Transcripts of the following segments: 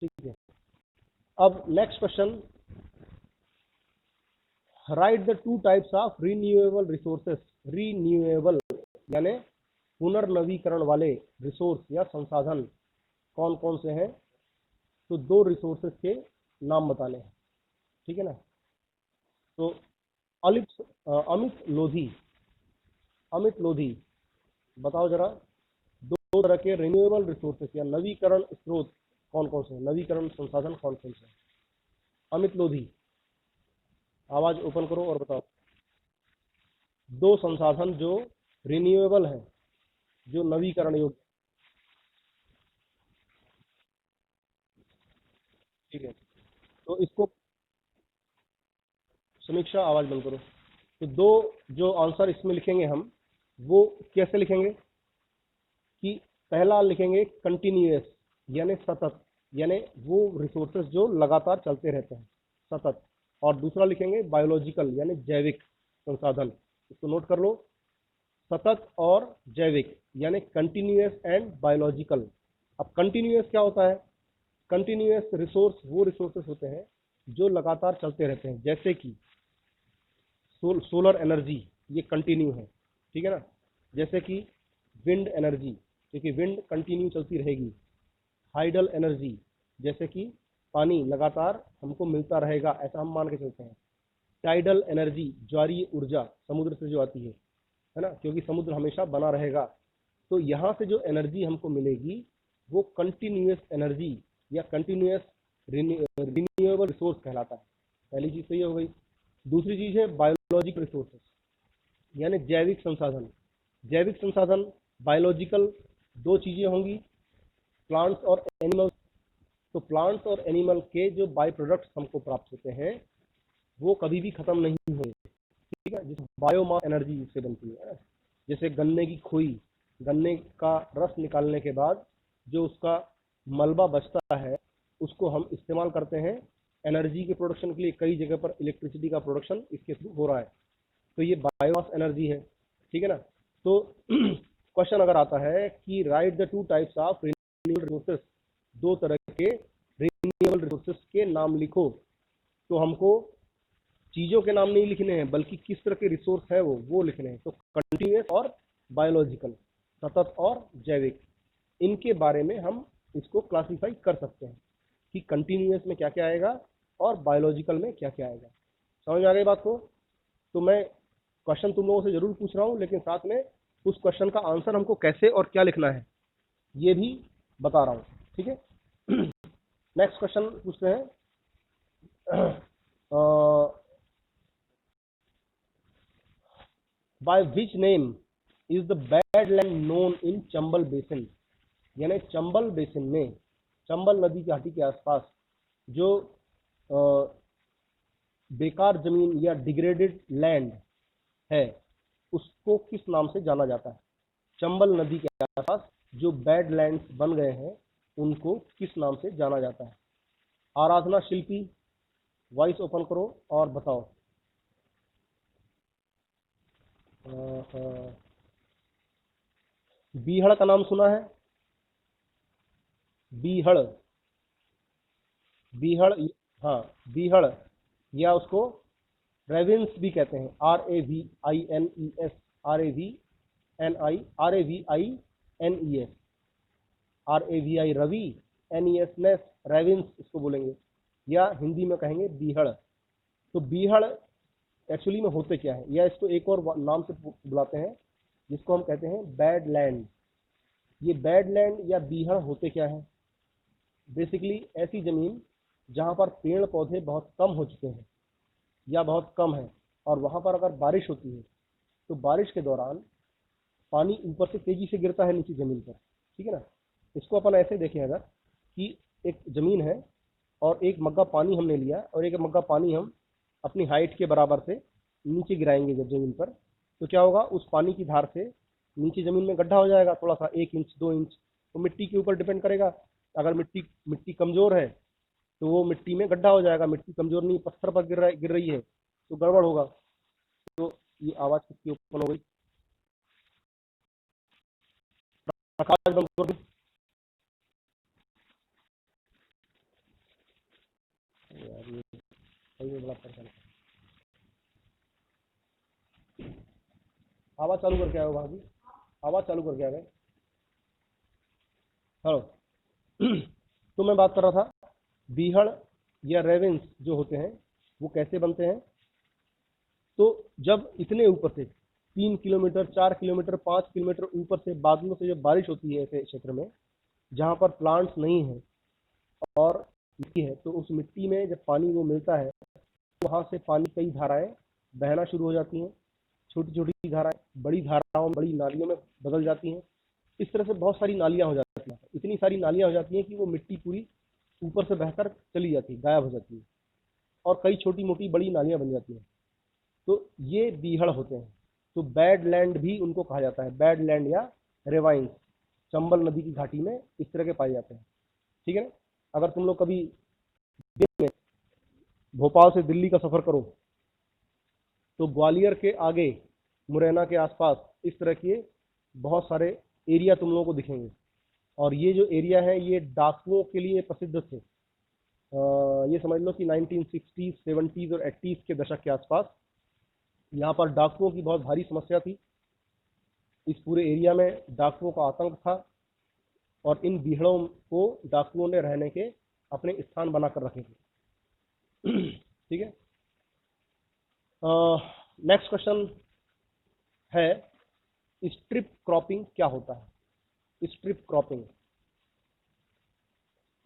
ठीक है। अब next question, right the two types of renewable resources. Renewable यानी पुनर्नवीकरण वाले रिसोर्स या संसाधन कौन कौन से हैं? तो दो रिसोर्सेस के नाम बताने हैं, ठीक है ना। तो अमित लोधी बताओ जरा, दो तरह के रिन्यूएबल रिसोर्सेस या नवीकरण स्रोत कौन कौन से हैं, नवीकरण संसाधन कौन कौन से हैं? अमित लोधी, आवाज ओपन करो और बताओ। दो संसाधन जो रिन्यूएबल हैं, जो नवीकरण योग्य, ठीक है। तो इसको समीक्षा, आवाज बंद करो। तो दो जो आंसर इसमें लिखेंगे हम, वो कैसे लिखेंगे कि पहला लिखेंगे कंटिन्यूअस यानी सतत, यानी वो रिसोर्सेज जो लगातार चलते रहते हैं, सतत। और दूसरा लिखेंगे बायोलॉजिकल यानी जैविक संसाधन। इसको नोट कर लो, सतत और जैविक यानी कंटिन्यूअस एंड बायोलॉजिकल। अब कंटिन्यूअस क्या होता है? कंटिन्यूअस रिसोर्स वो रिसोर्सेस होते हैं जो लगातार चलते रहते हैं, जैसे कि सोलर एनर्जी, ये कंटिन्यू है, ठीक है ना। जैसे कि विंड एनर्जी, क्योंकि विंड कंटिन्यू चलती रहेगी। हाइडल एनर्जी, जैसे कि पानी लगातार हमको मिलता रहेगा, ऐसा हम मान के चलते हैं। टाइडल एनर्जी, ज्वारीय ऊर्जा समुद्र से जो आती है ना, क्योंकि समुद्र हमेशा बना रहेगा। तो यहाँ से जो एनर्जी हमको मिलेगी वो कंटिन्यूअस एनर्जी या कंटिन्यूअस रिन्यूएबल रिसोर्स कहलाता है। पहली चीज तो ये हो गई। दूसरी चीज है बायोलॉजिकल रिसोर्सेस यानी जैविक संसाधन। जैविक संसाधन, बायोलॉजिकल, दो चीजें होंगी, प्लांट्स और एनिमल्स। तो प्लांट्स और एनिमल के जो बाय प्रोडक्ट्स हमको प्राप्त होते हैं वो कभी भी खत्म नहीं होंगे, ठीक है। जिस बायोमास एनर्जी से बनती है, जैसे गन्ने की खोई, गन्ने का रस निकालने के बाद जो उसका मलबा बचता है उसको हम इस्तेमाल करते हैं एनर्जी के प्रोडक्शन के लिए। कई जगह पर इलेक्ट्रिसिटी का प्रोडक्शन इसके थ्रू हो रहा है, तो ये बायोमास एनर्जी है, ठीक है ना। तो क्वेश्चन अगर आता है कि right the two types of renewable resources, दो तरह के रिन्यूएबल रिसोर्सेस के नाम लिखो, तो हमको चीजों के नाम नहीं लिखने हैं बल्कि किस तरह के रिसोर्स है वो लिखने हैं। तो कंटिन्यूअस और बायोलॉजिकल, सतत और जैविक, इनके बारे में हम इसको क्लासिफाई कर सकते हैं कि कंटिन्यूअस में क्या क्या आएगा और बायोलॉजिकल में क्या क्या आएगा। समझ में आ गई बात को? तो मैं क्वेश्चन तुम लोगों से जरूर पूछ रहा हूँ, लेकिन साथ में उस क्वेश्चन का आंसर हमको कैसे और क्या लिखना है ये भी बता रहा हूँ, ठीक है। नेक्स्ट क्वेश्चन पूछते हैं, by which name is the badland known in Chambal basin. यानी चंबल बेसिन में, चंबल नदी घाटी के आसपास जो बेकार जमीन या डिग्रेडेड लैंड है उसको किस नाम से जाना जाता है? चंबल नदी के आसपास जो बैड लैंड्स बन गए हैं उनको किस नाम से जाना जाता है? आराधना शिल्पी, वॉइस ओपन करो और बताओ। बीहड़ का नाम सुना है? बीहड़, बीहड़, हाँ बीहड़, या उसको रेविन्स भी कहते हैं, RAVINES, RAVI RAVI Ravi, NES नेस, रेविन्स इसको बोलेंगे, या हिंदी में कहेंगे बीहड़। तो बीहड़ एक्चुअली में होते क्या है, या इसको एक और नाम से बुलाते हैं जिसको हम कहते हैं बैड लैंड। ये बैड लैंड या बीहड़ होते क्या है? बेसिकली ऐसी जमीन जहां पर पेड़ पौधे बहुत कम हो चुके हैं या बहुत कम है, और वहां पर अगर बारिश होती है तो बारिश के दौरान पानी ऊपर से तेजी से गिरता है नीचे जमीन पर, ठीक है ना। इसको अपन ऐसे देखें अगर कि एक जमीन है और एक मग्गा पानी हमने लिया और एक मग्गा पानी हम अपनी हाइट के बराबर से नीचे गिराएंगे जब जमीन पर, तो क्या होगा, उस पानी की धार से नीचे जमीन में गड्ढा हो जाएगा थोड़ा सा, 1 इंच 2 इंच। तो मिट्टी के ऊपर डिपेंड करेगा, अगर मिट्टी मिट्टी कमजोर है तो वो मिट्टी में गड्ढा हो जाएगा, मिट्टी कमजोर नहीं, पत्थर पर गिर रही है तो गड़बड़ होगा। तो ये आवाज किसकी ओपन हो गई? आवाज बंद कर दो। यार ये सही में बड़ा परेशान। आवाज़ चालू करके आओ भाभी, आवाज़ चालू करके आ गए। हेलो। तो मैं बात कर रहा था, बीहड़ या रेवेंस जो होते हैं वो कैसे बनते हैं। तो जब इतने ऊपर से 3 किलोमीटर, 4 किलोमीटर, 5 किलोमीटर ऊपर से बादलों से जब बारिश होती है ऐसे क्षेत्र में जहाँ पर प्लांट्स नहीं है और मिट्टी है, तो उस मिट्टी में जब पानी वो मिलता है तो वहाँ से पानी कई धाराएं बहना शुरू हो जाती हैं। छोटी छोटी धाराएं बड़ी धाराओं, बड़ी नालियों में बदल जाती हैं। इस तरह से बहुत सारी नालियां हो जाती हैं, इतनी सारी नालियां हो जाती हैं कि वो मिट्टी पूरी ऊपर से बहकर चली जाती है, गायब हो जाती है, और कई छोटी मोटी बड़ी नालियां बन जाती हैं। तो ये बीहड़ होते हैं। तो बैड लैंड भी उनको कहा जाता है, बैड लैंड या रेवाइंस। चंबल नदी की घाटी में इस तरह के पाए जाते हैं। ठीक है ना। अगर तुम लोग कभी भोपाल से दिल्ली का सफर करो तो ग्वालियर के आगे, मुरैना के आसपास इस तरह के बहुत सारे एरिया तुम लोगों को दिखेंगे। और ये जो एरिया है ये डाकुओं के लिए प्रसिद्ध थे। ये समझ लो कि 1960s, 70s और 80s के दशक के आसपास यहाँ पर डाकुओं की बहुत भारी समस्या थी। इस पूरे एरिया में डाकुओं का आतंक था और इन बीहड़ों को डाकुओं ने रहने के अपने स्थान बनाकर रखे थे। ठीक है। नेक्स्ट क्वेश्चन है, स्ट्रिप क्रॉपिंग क्या होता है। स्ट्रिप क्रॉपिंग,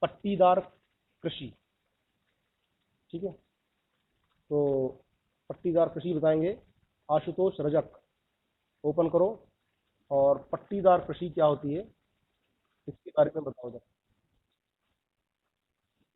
पट्टीदार कृषि। ठीक है। तो पट्टीदार कृषि बताएंगे आशुतोष रजक। ओपन करो और पट्टीदार कृषि क्या होती है इसके बारे में बताओ जरा।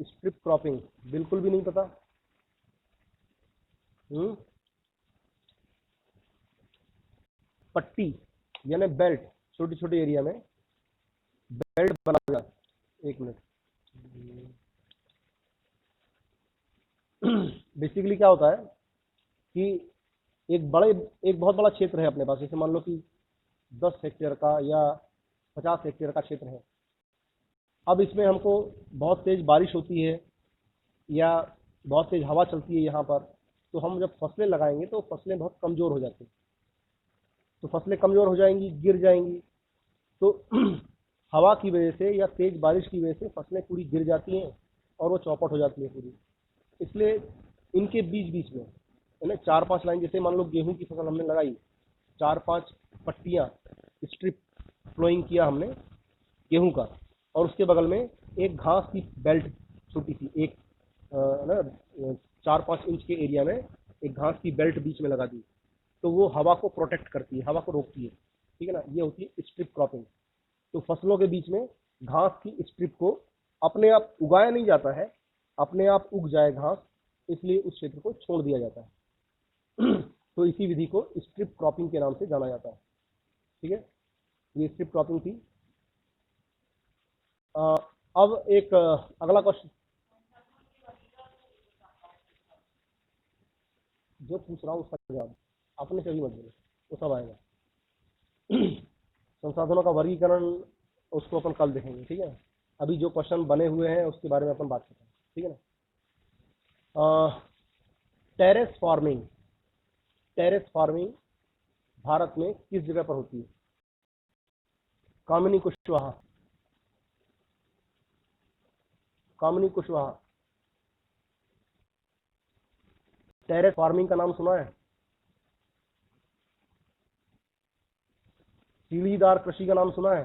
स्ट्रिप क्रॉपिंग बिल्कुल भी नहीं पता। पट्टी यानी बेल्ट, छोटी छोटी एरिया में बेल्ट बना हुआ। एक मिनट। बेसिकली क्या होता है कि एक बहुत बड़ा क्षेत्र है अपने पास, जैसे मान लो कि 10 हेक्टेयर का या 50 हेक्टेयर का क्षेत्र है। अब इसमें हमको बहुत तेज बारिश होती है या बहुत तेज हवा चलती है यहाँ पर, तो हम जब फसलें लगाएंगे तो फसलें बहुत कमज़ोर हो जाती हैं। तो फसलें कमज़ोर हो जाएंगी, गिर जाएंगी। तो हवा की वजह से या तेज बारिश की वजह से फसलें पूरी गिर जाती हैं और वो चौपट हो जाती है पूरी। इसलिए इनके बीच बीच में है ना 4-5 लाइन, जैसे मान लो गेहूं की फसल हमने लगाई, 4-5 पट्टियां स्ट्रिप फ्लोइंग किया हमने गेहूं का, और उसके बगल में एक घास की बेल्ट छोटी सी एक ना 4-5 इंच के एरिया में एक घास की बेल्ट बीच में लगा दी, तो वो हवा को प्रोटेक्ट करती है, हवा को रोकती है। ठीक है ना। ये होती है स्ट्रिप क्रॉपिंग। तो फसलों के बीच में घास की स्ट्रिप को अपने आप उगाया नहीं जाता है, अपने आप उग जाए घास, इसलिए उस क्षेत्र को छोड़ दिया जाता है। तो इसी विधि को स्ट्रिप क्रॉपिंग के नाम से जाना जाता है। ठीक है। ये स्ट्रिप क्रॉपिंग थी। अब एक अगला क्वेश्चन जो पूछ रहा हूँ उसका जवाब अपने से भी मत बोलो, वो सब आएगा। संसाधनों का वर्गीकरण उसको अपन कल देखेंगे। ठीक है। अभी जो क्वेश्चन बने हुए हैं उसके बारे में अपन बात करते हैं। ठीक है ना। Terrace farming, terrace farming Bharat में किस जगह पर होती है। कामिनी कुशवाहा, कामिनी कुशवाहा। टेरेस फार्मिंग का नाम सुना है। सीढ़ीदार कृषि का नाम सुना है।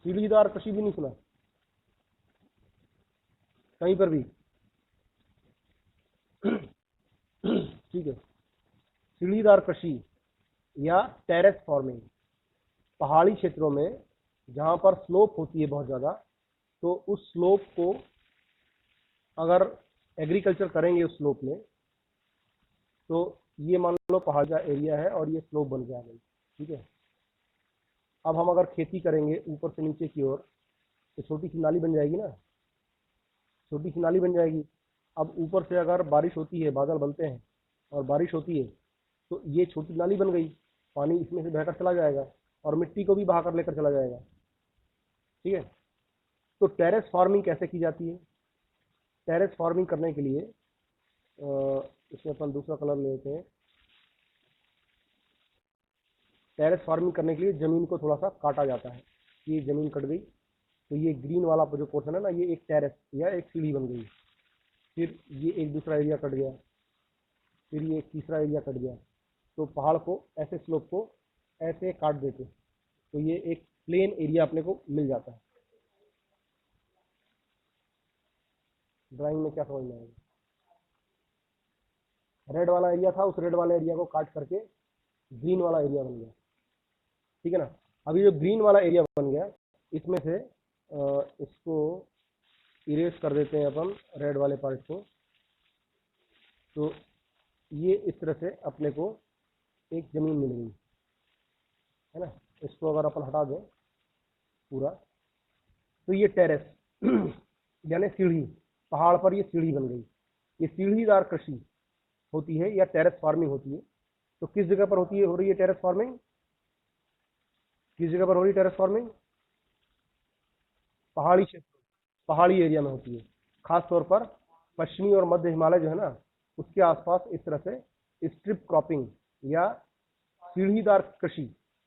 सीढ़ीदार कृषि भी नहीं सुना कहीं पर भी। ठीक है। सीढ़ीदार कृषि या टेरेस फार्मिंग पहाड़ी क्षेत्रों में जहाँ पर स्लोप होती है बहुत ज़्यादा, तो उस स्लोप को अगर एग्रीकल्चर करेंगे उस स्लोप में, तो ये मान लो पहाड़ का एरिया है और ये स्लोप बन के आ गई। ठीक है। अब हम अगर खेती करेंगे ऊपर से नीचे की ओर, तो छोटी सी नाली बन जाएगी ना, छोटी सी नाली बन जाएगी। अब ऊपर से अगर बारिश होती है, बादल बनते हैं और बारिश होती है, तो ये छोटी नाली बन गई, पानी इसमें से बहकर चला जाएगा और मिट्टी को भी बहाकर लेकर चला जाएगा। ठीक है। तो टेरेस फार्मिंग कैसे की जाती है? टेरेस फार्मिंग करने के लिए इसमें अपन दूसरा कलर लेते हैं। टेरेस फार्मिंग करने के लिए ज़मीन को थोड़ा सा काटा जाता है। ये ज़मीन कट गई तो ये ग्रीन वाला जो पोर्शन है ना, ये एक टेरेस या एक सीढ़ी बन गई। फिर ये एक दूसरा एरिया कट गया, फिर ये एक तीसरा एरिया कट गया। तो पहाड़ को ऐसे, स्लोप को ऐसे काट देते तो ये एक प्लेन एरिया अपने को मिल जाता है। ड्राइंग में क्या समझ में आएगा? रेड वाला एरिया था, उस रेड वाले एरिया को काट करके ग्रीन वाला एरिया बन गया, ठीक है ना। अभी जो ग्रीन वाला एरिया बन गया, इसमें से इसको इरेज कर देते हैं अपन, रेड वाले पार्ट को। तो ये इस तरह से अपने को एक ज़मीन मिल गई, है ना। इसको अगर अपन हटा दें पूरा, तो ये टेरेस यानी सीढ़ी, पहाड़ पर ये सीढ़ी बन गई। ये सीढ़ीदार कृषि होती है या टेरेस फार्मिंग होती है। तो किस जगह पर होती है, हो रही है टेरेस फार्मिंग? किस जगह पर हो रही है टेरेस फार्मिंग? पहाड़ी क्षेत्र, पहाड़ी एरिया में होती है। खास तौर पर पश्चिमी और मध्य हिमालय जो है ना, उसके आसपास इस तरह से स्ट्रिप क्रॉपिंग या सीढ़ीदार कृषि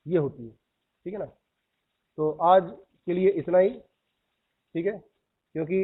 ये होती है, ठीक है ना। तो आज के लिए इतना ही, ठीक है, क्योंकि